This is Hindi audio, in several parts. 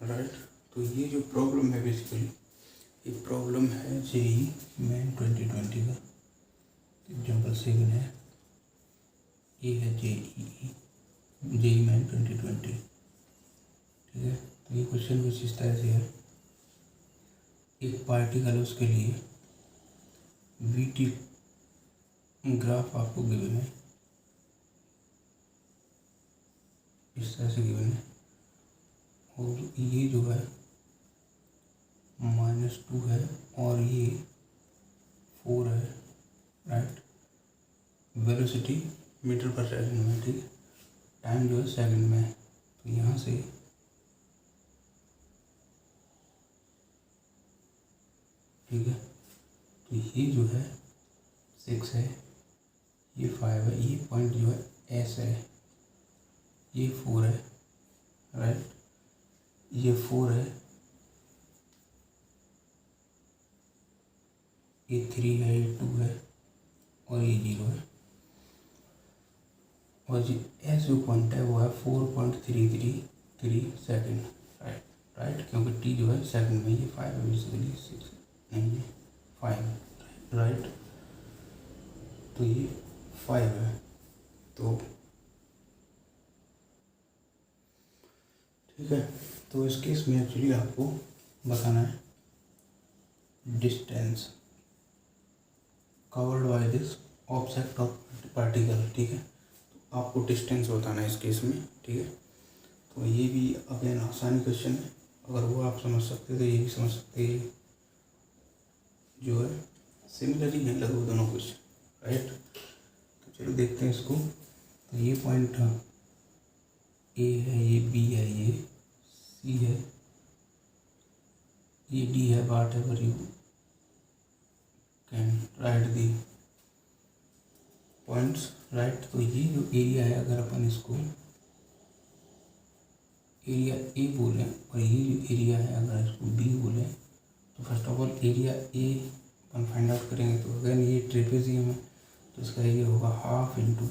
राइट। तो ये जो प्रॉब्लम है बेसिकली, ये प्रॉब्लम है जेई मेन 2020 का। एग्जाम्पल 7 है, ये है जेई मेन 2020। ठीक है, तो ये क्वेश्चन कुछ इस तरह से है, एक पार्टिकल उसके लिए वीटी ग्राफ आपको गिवन है, इस तरह से गिवन है, और ये जो है -2 है और ये 4 है, राइट। वेलोसिटी मीटर पर सेकंड में, ठीक है, टाइम जो है सेकंड में है। तो यहाँ से ठीक है, तो ये जो है 6 है, ये 5 है, ये पॉइंट जो है एस है, ये 4 है, राइट, ये 4 है, ये 3 है, ये 2 है और ये 0 है। और जो एस जो पॉइंट है वो है 4.333 सेकेंड, राइट, राइट, क्योंकि टी जो है सेकंड में, ये 5 है बेसिकली, 6 नहीं, ये 5 है, राइट। तो ये 5 है। तो ठीक है, तो इस केस में एक्चुअली आपको बताना है distance covered by this object of particle. ठीक है, तो आपको डिस्टेंस बताना है इस केस में। ठीक है, तो ये भी अगेन आसानी क्वेश्चन है, अगर वो आप समझ सकते तो ये भी समझ सकते हैं, जो है सिमिलर ही है लगभग दोनों क्वेश्चन, राइट। तो चलो देखते हैं इसको। तो ये पॉइंट ए है, ये बी है, ये सी है, ये डी है, whatever you can write the points, right. तो ये जो एरिया है, अगर अपन इसको एरिया ए बोलें और ये जो एरिया है अगर इसको बी बोलें, तो first of all area A upon find out करेंगे। तो अगर ये ट्रेपेजियम है तो इसका एरिया होगा half into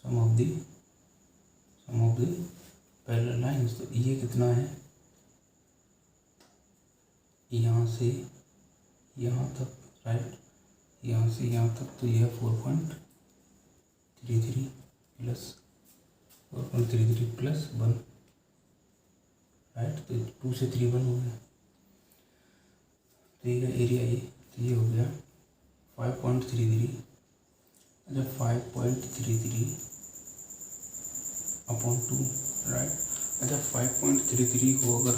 sum of the parallel lines. तो ये कितना है, यहाँ से यहाँ तक, राइट, यहाँ से यहाँ तक, तो यह 4.33 प्लस 1, राइट। तो 2 से 3 1 हो गया, तो ये एरिया ए, तो ये हो गया 5.33। अच्छा 5.33 अपॉन 2, राइट। अच्छा 5.33 को अगर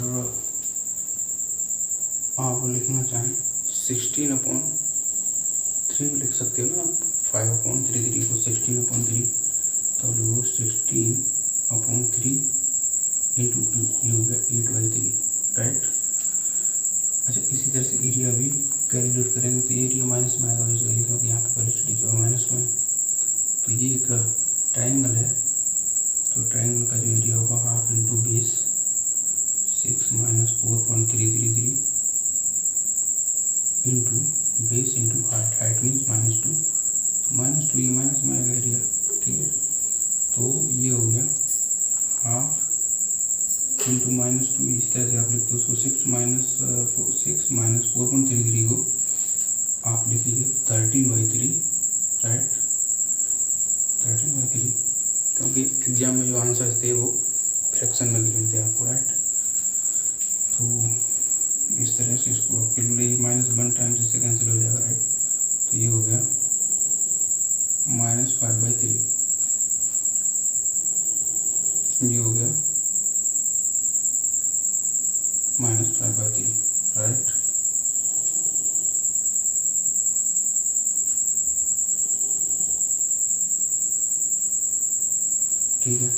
आप लिखना चाहें 16/3 लिख सकते हो ना आप। 5/33 को 16/3, तो वो 16/3 इंटू 2, ये हो गया 8/3, राइट। अच्छा इसी तरह से एरिया भी कैलकुलेट करेंगे तो एरिया माइनस में आएगा बेसिकली, क्योंकि यहाँ पे वेलोसिटी जो है माइनस में। तो ये एक ट्राइंगल है, तो ट्राइंगल का जो एरिया होगा half into base 6 minus 4.333 into base into height means -2, तो -2 ये माइनस में आएगा एरिया, ठीक है। तो ये हो गया हाफ इंटू -2, इस तरह से आप लिखते हो उसको। 6 माइनस 4.33 को आप लिखिए 13/3, राइट, 13/3, क्योंकि एग्जाम में जो आंसर थे वो फ्रैक्शन में गिवन थे आपको, राइट। तो इस तरह से इसको आपके लिए -1 टाइम्स इससे कैंसिल हो जाएगा, राइट। तो ये हो गया -5/3, ये हो गया -5/3, राइट। ठीक है,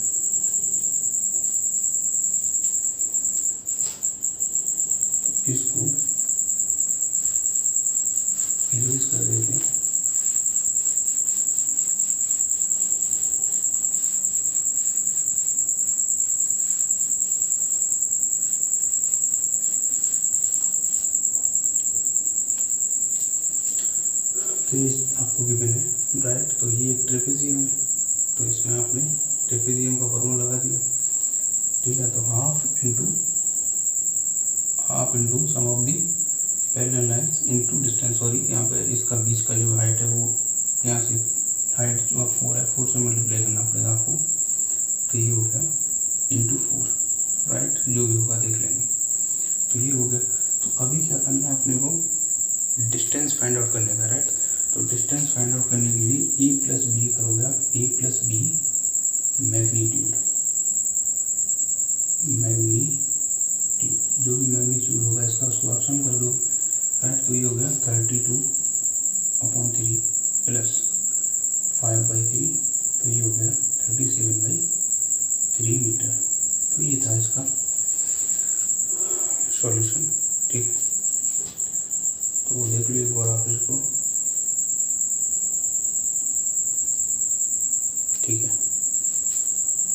इसको इरेज कर देते हैं। तो ये आपको गिवन है, राइट। तो ये एक ट्रेपेजियम है, तो इसमें आपने ट्रेपेजियम का फॉर्मूला लगा दिया, ठीक है, तो half into sum of the parallel lines into distance, sorry यहाँ पे इसका बीच का जो हाइट है वो यहाँ से हाइट जो 4 है 4 से मल्टीप्लाई करना पड़ेगा आपको, तो ये हो गया इंटू 4, राइट, जो भी होगा देख लेंगे। तो ये हो गया। तो अभी क्या करना है अपने को, डिस्टेंस फाइंड आउट करने का, राइट। तो डिस्टेंस फाइंड आउट करने के लिए ए प्लस बी करोगे आप, ए प्लस बी मैग्नीट्यूड, जो भी मैग्नीट्यूड होगा इसका उसको आप सम कर दो, राइट। तो ये हो गया 32/3 प्लस 5/3, तो ये हो गया 37/3 मीटर। तो ये था इसका सॉल्यूशन, ठीक है। तो देख लो एक बार आप इसको, ठीक है।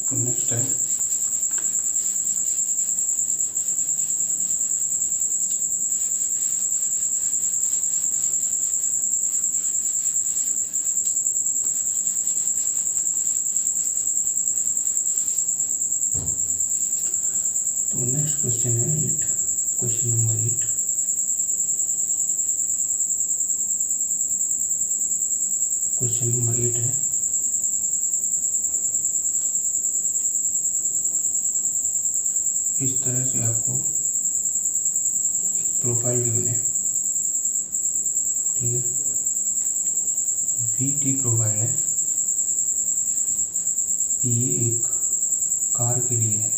तो नेक्स्ट है नेक्स्ट क्वेश्चन है 8, क्वेश्चन नंबर 8। क्वेश्चन नंबर 8 है, इस तरह से आपको एक प्रोफाइल गिवन है, ठीक है, VT प्रोफाइल है, ये एक कार के लिए है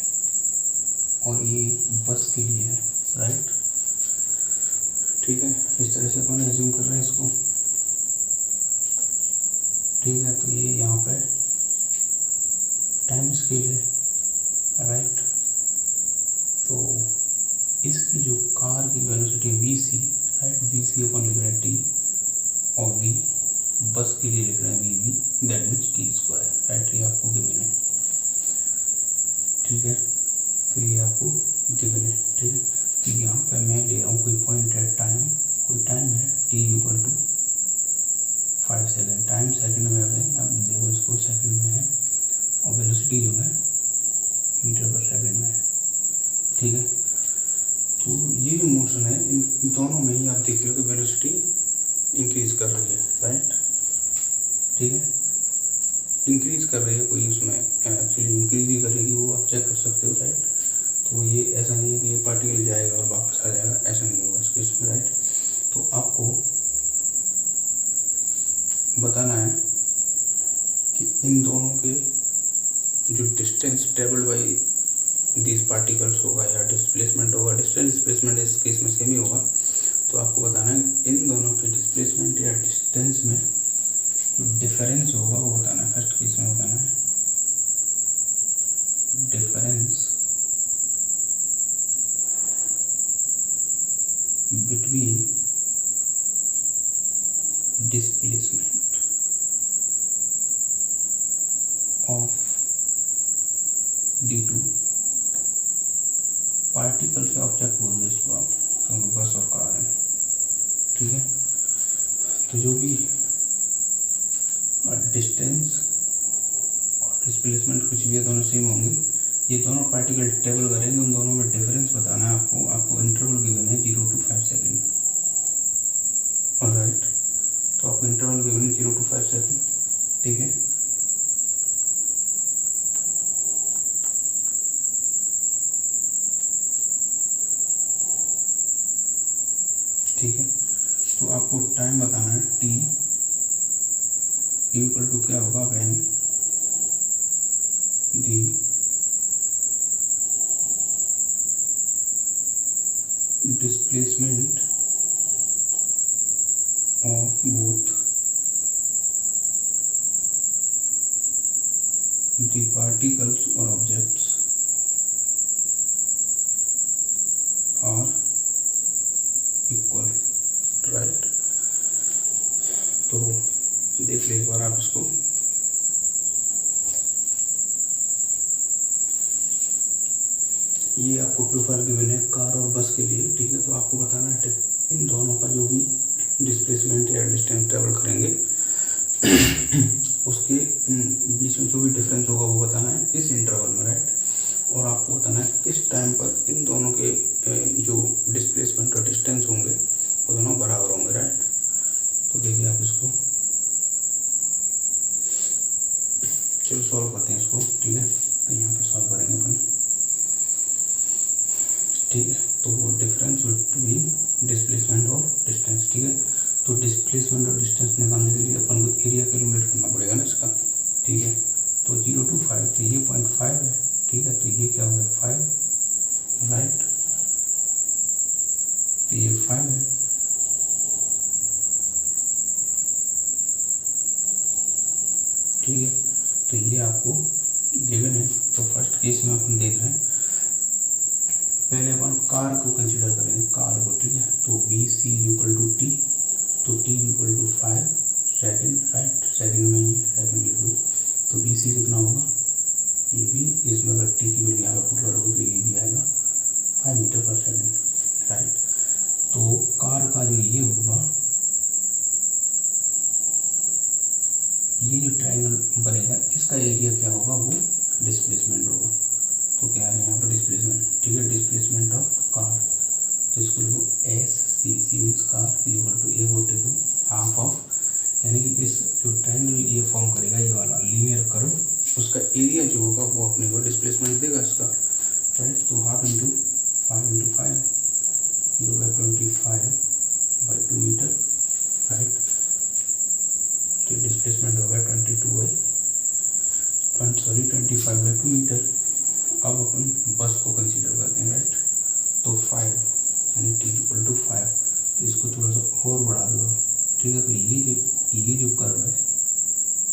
और ये बस के लिए है, राइट, ठीक है। इस तरह से अपन एज्यूम कर रहे हैं इसको, ठीक है। तो ये यहाँ पे टाइम स्केल है, राइट। तो इसकी जो कार की वेलोसिटी VC, राइट, VC अपन लिख रहे हैं T, और V बस के लिए लिख रहे हैं VV, that means T², right. ये आपको गिवन है, ठीक है। तो ये आपको गिवन है, ठीक है। तो यहाँ पे मैं ले रहा हूँ कोई पॉइंट है, कोई टाइम है T = 5 सेकेंड, टाइम सेकंड में अगर आप देखो इसको सेकंड में है, और वेलोसिटी जो है मीटर पर सेकंड में है, ठीक है। तो ये जो मोशन है इन दोनों में ही आप देख रहे हो कि वेलोसिटी इंक्रीज कर रही है, राइट, ठीक है, इंक्रीज कर रही है, कोई उसमें एक्चुअली इंक्रीज ही करेगी, वो आप चेक कर सकते हो, राइट। तो ये ऐसा नहीं है कि ये पार्टिकल जाएगा और वापस आ जाएगा, ऐसा नहीं होगा इस केस में, राइट। तो आपको बताना है कि इन दोनों के जो distance travelled by these particles होगा या डिस्प्लेसमेंट होगा, डिस्प्लेसमेंट इस केस में सेम ही होगा। तो आपको बताना है इन दोनों के डिस्प्लेसमेंट या डिस्टेंस में जो डिफरेंस होगा वो बताना है। फर्स्ट केस में बताना है difference between displacement of D2 particle से ऑब्जेक्ट बोल दो इसको आप, क्योंकि बस और कार है, ठीक है। तो जो भी डिस्टेंस और डिस्प्लेसमेंट कुछ भी है दोनों सेम होंगे, ये दोनों पार्टिकल ट्रेवल करेंगे, उन दोनों में डिफरेंस बताना है आपको। आपको इंटरवल गिवन है 0 to 5 सेकेंड, ऑलराइट। तो आपको इंटरवल गिवन है 0 to 5 सेकेंड, ठीक है। ठीक है, तो आपको टाइम बताना है T = क्या होगा, when the displacement of both the particles और ऑब्जेक्ट्स आर इक्वल, राइट। तो देख ले एक बार आप इसको, ये आपको प्रोफाइल गिवन है कार और बस के लिए, ठीक है। तो आपको बताना है इन दोनों का जो भी डिस्प्लेसमेंट या डिस्टेंस ट्रेवल करेंगे उसके बीच में जो भी डिफरेंस होगा वो बताना है इस इंटरवल में, राइट। और आपको बताना है किस टाइम पर इन दोनों के जो डिस्प्लेसमेंट और डिस्टेंस होंगे वो दोनों बराबर होंगे, राइट। तो देखिए आप इसको, चलो सॉल्व करते हैं इसको, ठीक है। तो यहाँ पे सॉल्व करेंगे अपन, ठीक है। तो डिफरेंस बिटवीन डिस्प्लेसमेंट और डिस्टेंस, ठीक है। तो डिस्प्लेसमेंट और डिस्टेंस निकालने के लिए अपन को एरिया कैलकुलेट करना पड़ेगा ना इसका, ठीक है। तो 0 to 5, तो ये 0.5 है, ठीक है। तो ये क्या हो गया 5, राइट। तो ये 5 है, ठीक है। तो ये आपको गिवन है। तो फर्स्ट केस में अपन देख रहे हैं, पहले अपन कार को कंसीडर करेंगे, कार को, ठीक है। तो VC इक्वल टू T, तो T equal to 5 second, right. Second में ही सेकेंड लिख दो। तो VC कितना होगा, ये भी, इसमें अगर T की वैल्यू यहाँ पर पुट करोगे तो ये भी आएगा 5 मीटर पर सेकेंड, राइट। तो कार का जो ये होगा, ये जो ट्रायंगल बनेगा इसका एरिया क्या होगा, वो डिस्प्लेसमेंट होगा। तो क्या है यहाँ पर डिस्प्लेसमेंट, ठीक है। डिस्प्लेसमेंट ऑफ कार, तो इसको लिखो SC, C means car equal to ए वोट टू हाफ ऑफ, यानी कि इस जो ट्रायंगल ये फॉर्म करेगा ये वाला लीनियर कर्व, उसका एरिया जो होगा वो अपने को डिस्प्लेसमेंट देगा इसका, राइट। तो हाफ इंटू 5 ये होगा 25/2 मीटर, राइट। तो डिस्प्लेसमेंट होगा 25/2 मीटर। अब अपन बस को कंसीडर करते हैं, राइट। तो 5 यानी T इक्वल टू 5, तो इसको थोड़ा सा और बढ़ा दो, ठीक है। तो ये जो कर्व है,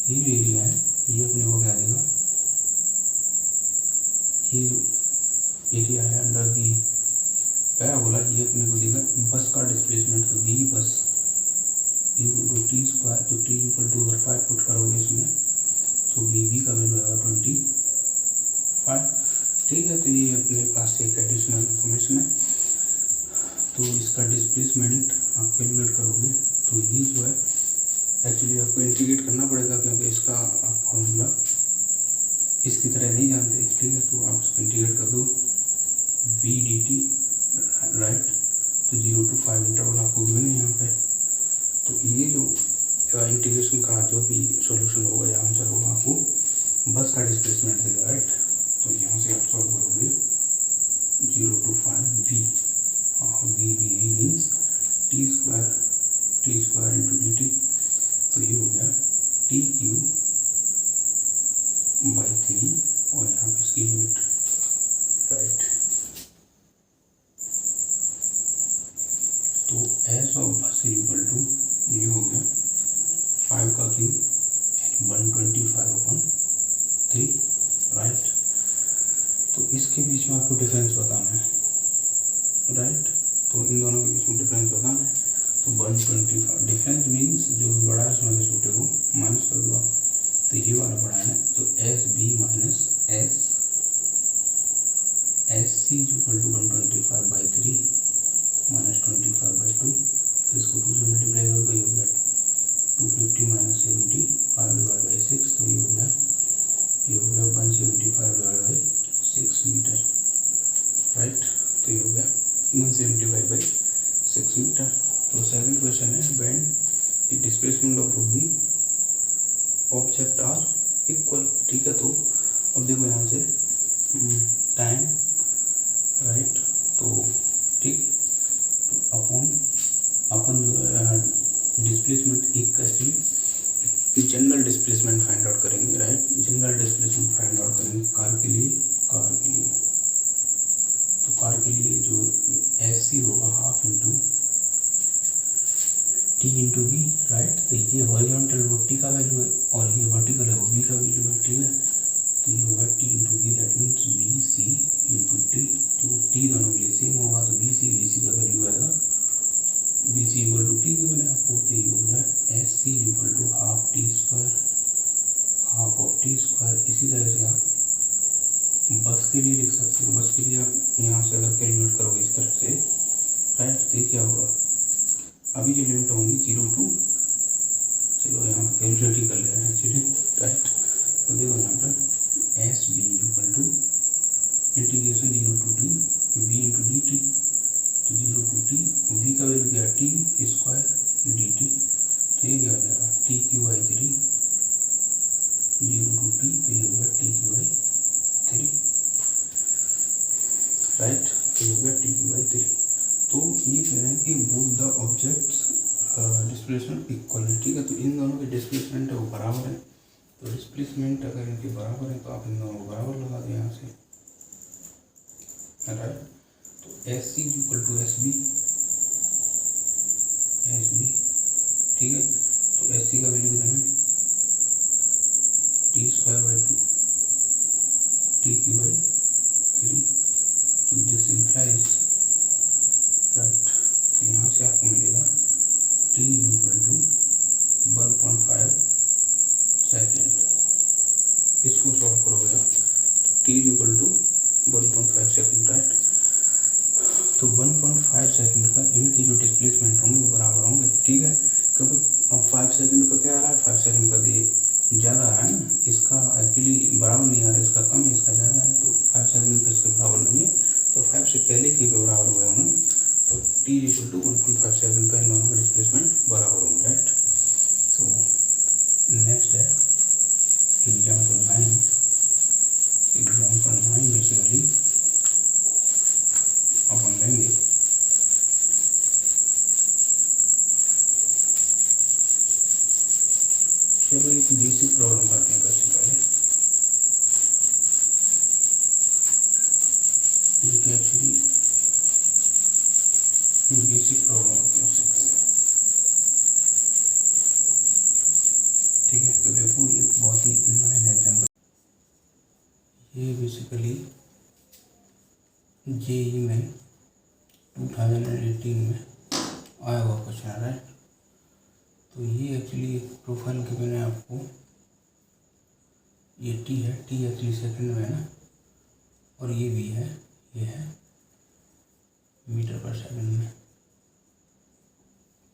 ये जो एरिया है, ये अपने को क्या देगा, ये जो एरिया है अंडर दी पैराबोला, ये अपने को देगा बस का डिस्प्लेसमेंट। तो वी बस इक्वल टू T स्क्वायर, तो T इक्वल टू अगर 5 पुट करोगे इसमें, तो VB का वैल्यू आएगा 25, ठीक है। तो ये अपने पास एक एडिशनल इंफॉर्मेशन है। तो इसका डिस्प्लेसमेंट आप कैलकुलेट करोगे, तो ये जो है एक्चुअली आपको इंटीग्रेट करना पड़ेगा, क्योंकि इसका आप फॉर्मूला इसकी तरह नहीं जानते, ठीक है। तो आप इसको इंटीग्रेट कर दो VDT, राइट। तो 0 to 5 इंटरवल आपको गिवन है यहाँ पे। तो ये जो इंटीग्रेशन का जो भी सॉल्यूशन होगा या आंसर होगा, आपको बस का डिस्प्लेसमेंट देगा, राइट। तो यहाँ से आप सॉल्व करोगे 0 to 5 V, V means T square into DT। तो ये हो गया TQ/3, और यहाँ पे इसकी लिमिट, राइट। तो S ऑफ बस इक्वल टू ये हो गया 5 का क्यूब यानी 125/3, राइट। तो इसके बीच में आपको डिफरेंस बताना है, राइट। तो इन दोनों के बीच में डिफरेंस बताना है। तो 125 डिफरेंस मीन्स जो भी बड़ा है उसमें से छोटे को माइनस कर दो आप। तो ये वाला बड़ा है ना, तो SB minus SC equal to 125/3 minus 25/2। तो इसको 2 से मल्टीप्लाई करोगे, ये हो गया 250 माइनस 75/6। तो ये हो गया 175/6 मीटर, राइट। तो ये हो गया 175/6 मीटर। तो सेकंड क्वेश्चन है when the displacement of the object are equal, ठीक है। तो अब देखो यहाँ से टाइम, राइट। तो ठीक, तो अपन जो है डिस्प्लेसमेंट एक का actually general displacement find out करेंगे, right. General displacement find out करेंगे कार के लिए। तो कार के लिए जो SC होगा half into T into V, right. तो ये हॉरिजॉन्टल वो T का वैल्यू है और ये वर्टिकल है वो V का वैल्यू है, ठीक है। तो ये होगा T into V, that means BC into T। तो T दोनों के लिए सेम होगा, तो VC का वैल्यू आएगा VC equal to T given है आपको। तो ये हो गया SC equal to half of T square. इसी तरह से आप बस के लिए लिख सकते हो। बस के लिए आप यहाँ से अगर कैलकुलेट करोगे इस तरह से, राइट। तो ये क्या होगा, अभी जो लिमिट होंगी 0 to, चलो यहाँ पर कैलकुलेट ही कर ले रहे हैं एक्चुअली, राइट। तो देखो यहाँ पर SB इक्वल टू डिस्प्लेसमेंट अगर इनके बराबर है तो आप इन दोनों को बराबर लगा दें यहाँ से, राइट। तो S C equal to S B, ठीक है। तो एस सी का वैल्यू कितना है, T square by 2 T cube by 3। तो दिस इम्प्लाइज, राइट, तो यहाँ से आपको मिलेगा टी इक्वल टू 1.5 सेकेंड। इसको सॉल्व करोगे आप तो T equal to 1.5 second, right. तो 1.5 सेकेंड का इनकी जो डिस्प्लेसमेंट होंगे वो बराबर होंगे, ठीक है। क्योंकि अब 5 सेकेंड पर क्या आ रहा है, 5 सेकेंड पर ये ज़्यादा है ना, इसका एक्चुअली बराबर नहीं आ रहा है, इसका कम है, इसका ज़्यादा है। तो 5 सेकेंड पर इसके बराबर नहीं है, तो 5 से पहले के बराबर हुए होंगे। तो टी इक्वल टू 1.5 सेकेंड पर इन दोनों का डिस्प्लेसमेंट बराबर होंगे, राइट। तो नेक्स्ट है एग्जाम्पल 9। एग्जाम्पल 9 बेसिकली अपन लेंगे चलो एक बेसिक प्रॉब्लम करते हैं सबसे पहले। एक्चुअली बेसिक प्रॉब्लम करते हैं उससे पहले, ठीक है। तो देखो ये बहुत ही नया एग्जाम्पल, ये बेसिकली जेई में 2018 में आया हुआ क्वेश्चन है, राइट। तो ये एक्चुअली एक प्रोफाइल के मैंने आपको, ये टी है, टी एक्चुअली सेकंड में है ना, और ये भी है, ये है मीटर पर सेकंड में।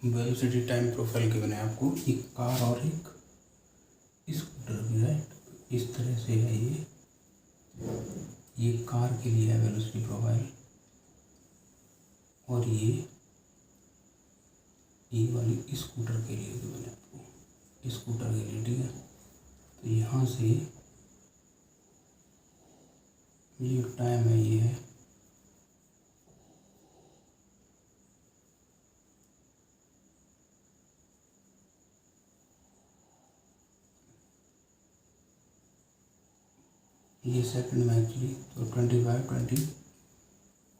वेलोसिटी टाइम प्रोफाइल के मैंने आपको एक कार और एक स्कूटर भी, राइट। इस तरह से है ये कार के लिए है वेलोसिटी प्रोफाइल, और ये वाली स्कूटर के लिए भी मैंने आपको, स्कूटर के लिए, ठीक है। तो यहाँ से ये टाइम है, ये है ये सेकंड में एक्चुअली, तो 25, 20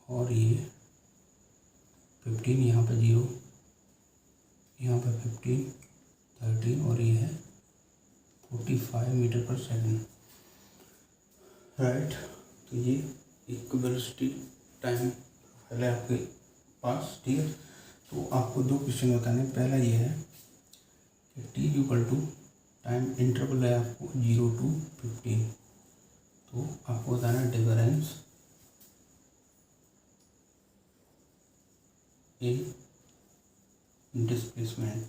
और ये 15, यहाँ पे 0, यहाँ पे 15, 13 और ये है 45 मीटर पर सेकंड, राइट। तो ये एक वेलोसिटी टाइम प्रोफाइल है आपके पास, ठीक है। तो आपको दो क्वेश्चन बताने, पहला ये है कि T equal to time interval है आपको 0 to 15, तो आपको बताना डिफरेंस इन डिस्प्लेसमेंट,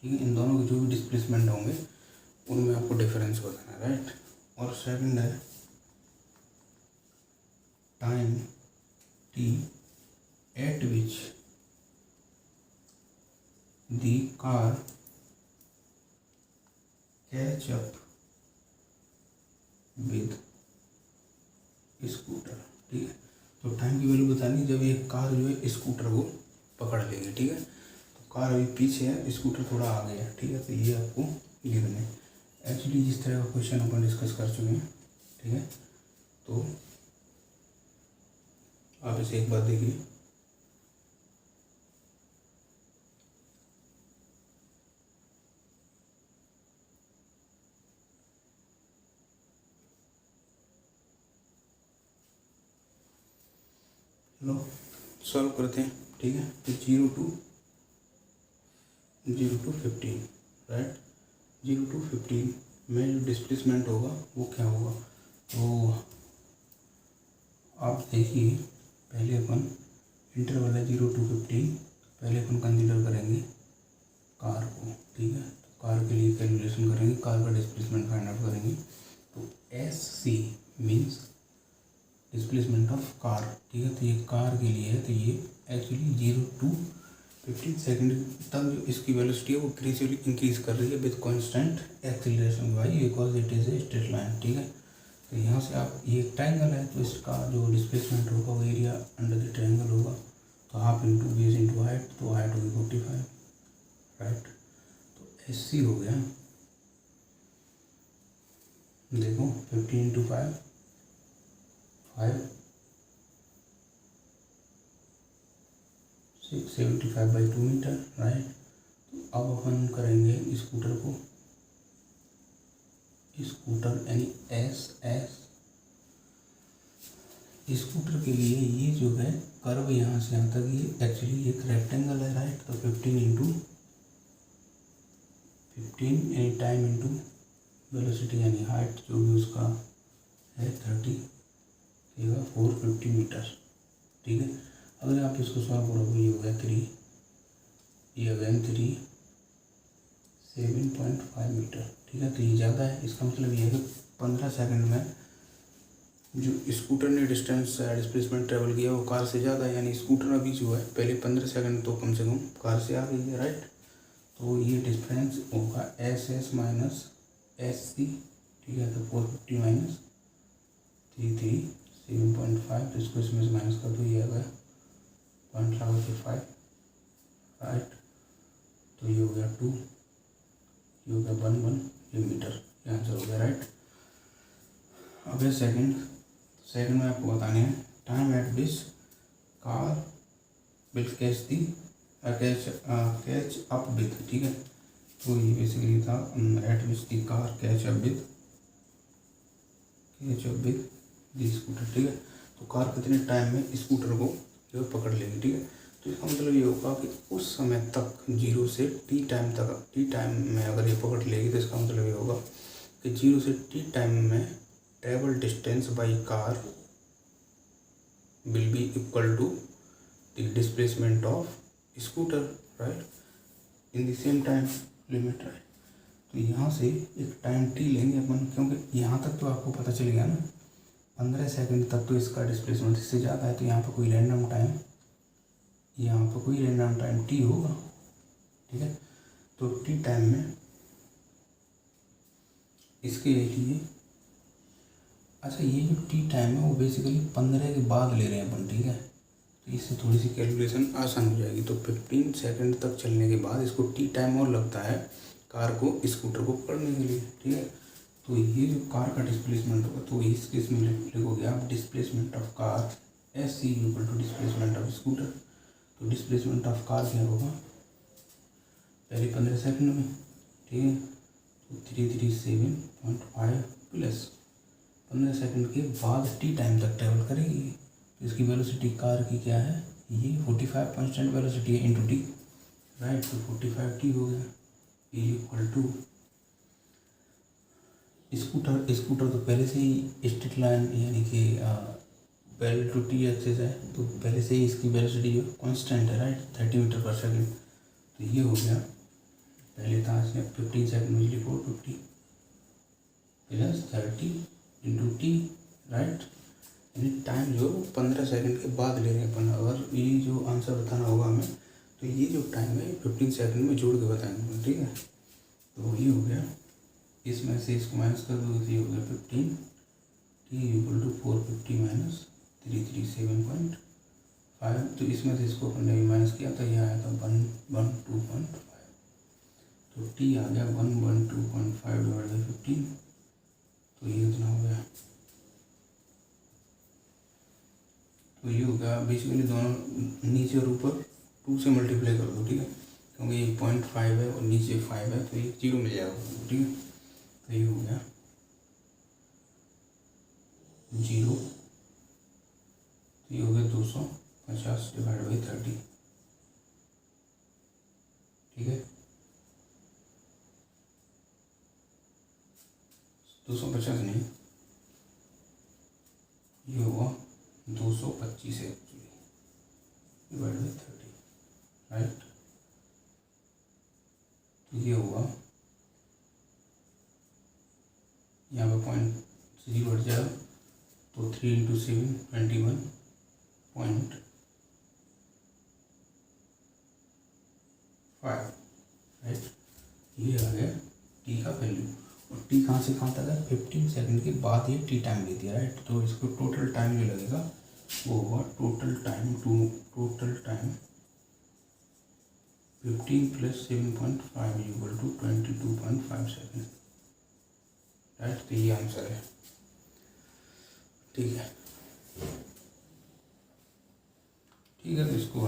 ठीक है। इन दोनों के जो भी डिस्प्लेसमेंट होंगे उनमें आपको डिफरेंस बताना है, राइट। और सेकंड है time T eight which the car catch up with scooter, ठीक है। तो टाइम की वैल्यू बतानी जब ये कार जो है स्कूटर को पकड़ लेगी, ठीक है। तो कार अभी पीछे है, स्कूटर थोड़ा आगे है, ठीक है। तो ये आपको गिवन है। एक्चुअली जिस तरह का क्वेश्चन अपन डिस्कस कर चुके हैं, ठीक है। तो आप इसे एक बार देखिए, लो सॉल्व करते हैं, ठीक है। तो 0 to 15, राइट। 0 to 15 में जो डिस्प्लेसमेंट होगा वो क्या होगा, तो आप देखिए, पहले अपन इंटरवल है 0 to 15, पहले अपन कंसीडर करेंगे कार को, ठीक है। तो कार के लिए कैलकुलेशन करेंगे, कार का डिस्प्लेसमेंट फाइंड आउट करेंगे। तो S C means displacement of car, ठीक है। तो ये कार के लिए है, तो ये एक्चुअली 0 to 15 सेकेंड तक जो इसकी वेलोसिटी है वो ग्रेजुअली इंक्रीज कर रही है with constant acceleration why, because it is a straight line, ठीक है। तो यहाँ से आप, ये एक ट्रायंगल है, तो इसका जो डिस्प्लेसमेंट होगा वो एरिया अंडर द ट्रायंगल होगा, तो half into base into height, तो हाइट होगी 45, राइट। तो एस सी हो गया, देखो 15 इंटू 5 5 675/2 मीटर, राइट। तो अब अपन करेंगे स्कूटर यानी एस स्कूटर के लिए ये जो है कर्व यहाँ से यहाँ तक ये एक्चुअली एक रेक्टेंगल है, राइट। तो 15 इंटू 15 यानी टाइम इंटू वेलोसिटी यानी हाइट जो भी उसका है 30 देगा 450 मीटर, ठीक है। अगर आप इसको सॉल्व करोगे ये हो गया 3, ये अगेन 3, 7.5 मीटर, ठीक है। तो ये ज़्यादा है, इसका मतलब ये है कि 15 सेकंड में जो स्कूटर ने डिस्प्लेसमेंट ट्रेवल किया वो कार से ज़्यादा है, यानी स्कूटर अभी जो है पहले 15 सेकंड तो कम से कम कार से आ गई है, राइट। तो ये डिफरेंस होगा SS माइनस SC, ठीक है। तो 450 माइनस 33 7.5, तो इसको इसमें से माइनस कर दो, ये आ गया 0.5, राइट। तो ये हो गया 2, ये हो गया 1 ये मीटर, ये आंसर हो गया, राइट। अब है सेकंड में आपको बताने हैं time at this car will catch up with, ठीक है। तो ये बेसिकली था eight which the car catch up with the scooter, ठीक है। तो कार कितने टाइम में स्कूटर को जो पकड़ लेगी, ठीक है। तो इसका मतलब ये होगा कि उस समय तक 0 से टी टाइम में अगर ये पकड़ लेगी तो इसका मतलब ये होगा कि 0 से टी टाइम में travel distance by car will be equal to the displacement of scooter, right, in the same time limit, right. तो यहाँ से एक टाइम टी लेंगे अपन, क्योंकि यहाँ तक तो आपको पता चल गया ना 15 सेकंड तक तो इसका डिस्प्लेसमेंट इससे ज़्यादा है, तो यहाँ पर कोई रैंडम टाइम टी होगा, ठीक है। तो टी टाइम में इसके लिए अच्छा ये जो टी टाइम है वो बेसिकली 15 के बाद ले रहे हैं अपन, ठीक है। तो इससे थोड़ी सी कैलकुलेशन आसान हो जाएगी। तो 15 सेकंड तक चलने के बाद इसको टी टाइम और लगता है कार को स्कूटर को पकड़ने के लिए, ठीक है। तो ये जो कार का डिस्प्लेसमेंट होगा तो इस केस में लिखोगे आप displacement of car SC equal to displacement of scooter. तो डिस्प्लेसमेंट ऑफ कार क्या होगा पहले 15 सेकंड में, ठीक है। तो 337.5 प्लस 15 सेकंड के बाद टी टाइम तक ट्रेवल करेगी। तो इसकी वेलोसिटी कार की क्या है, ये 45 कांस्टेंट वेलोसिटी है इंटू टी, राइट। तो 45T हो गया इक्वल टू स्कूटर तो पहले से ही स्ट्रेट लाइन यानी कि पैरेलल टू टी एक्सिस है, तो पहले से ही इसकी वेलोसिटी जो कांस्टेंट है, राइट, 30 मीटर पर सेकंड। तो ये हो गया, पहले था इसने 15 सेकंड में लिखो 50 प्लस 30 इंटू टी, राइट। यानी टाइम जो 15 सेकंड के बाद ले रहे हैं अपन। अगर ये जो आंसर बताना होगा हमें तो ये जो टाइम है 15 सेकंड में जोड़ के बताएंगे, ठीक है। तो ये हो गया, इसमें से इसको माइनस कर दो, ये हो गया 15 टी इक्वल टू 450 माइनस 337.5। तो इसमें से इसको अपन ने माइनस किया था, यह आया था 112.5। तो टी आ गया 112.5 डिवाइड बाई 15, तो ये इतना हो गया। तो ये हो गया बेसिकली दोनों नीचे और ऊपर 2 से मल्टीप्लाई कर दो, ठीक है, क्योंकि ये 0.5 है और नीचे 5 है तो ये 0 मिल जाएगा, ठीक है। तो ये हो गया 0, तो ये हो गया 250 डिवाइड बाई 30, ठीक है। 250 नहीं, ये हुआ 225 है एक्चुअली डिवाइड बाई 30, राइट। तो ये हुआ, यहाँ पे 0.3 बढ़ जाएगा, तो 3 इंटू 7 21.5, राइट। ये आ गया टी का वैल्यू। और टी कहाँ से कहाँ तक है, 15 सेकंड के बाद ये टी टाइम लेती है, राइट। तो इसको टोटल टाइम जो लगेगा वो होगा total time 15 plus 7.5 equal to 22.5 second, right, तो ये आंसर है। ठीक है, तो इसको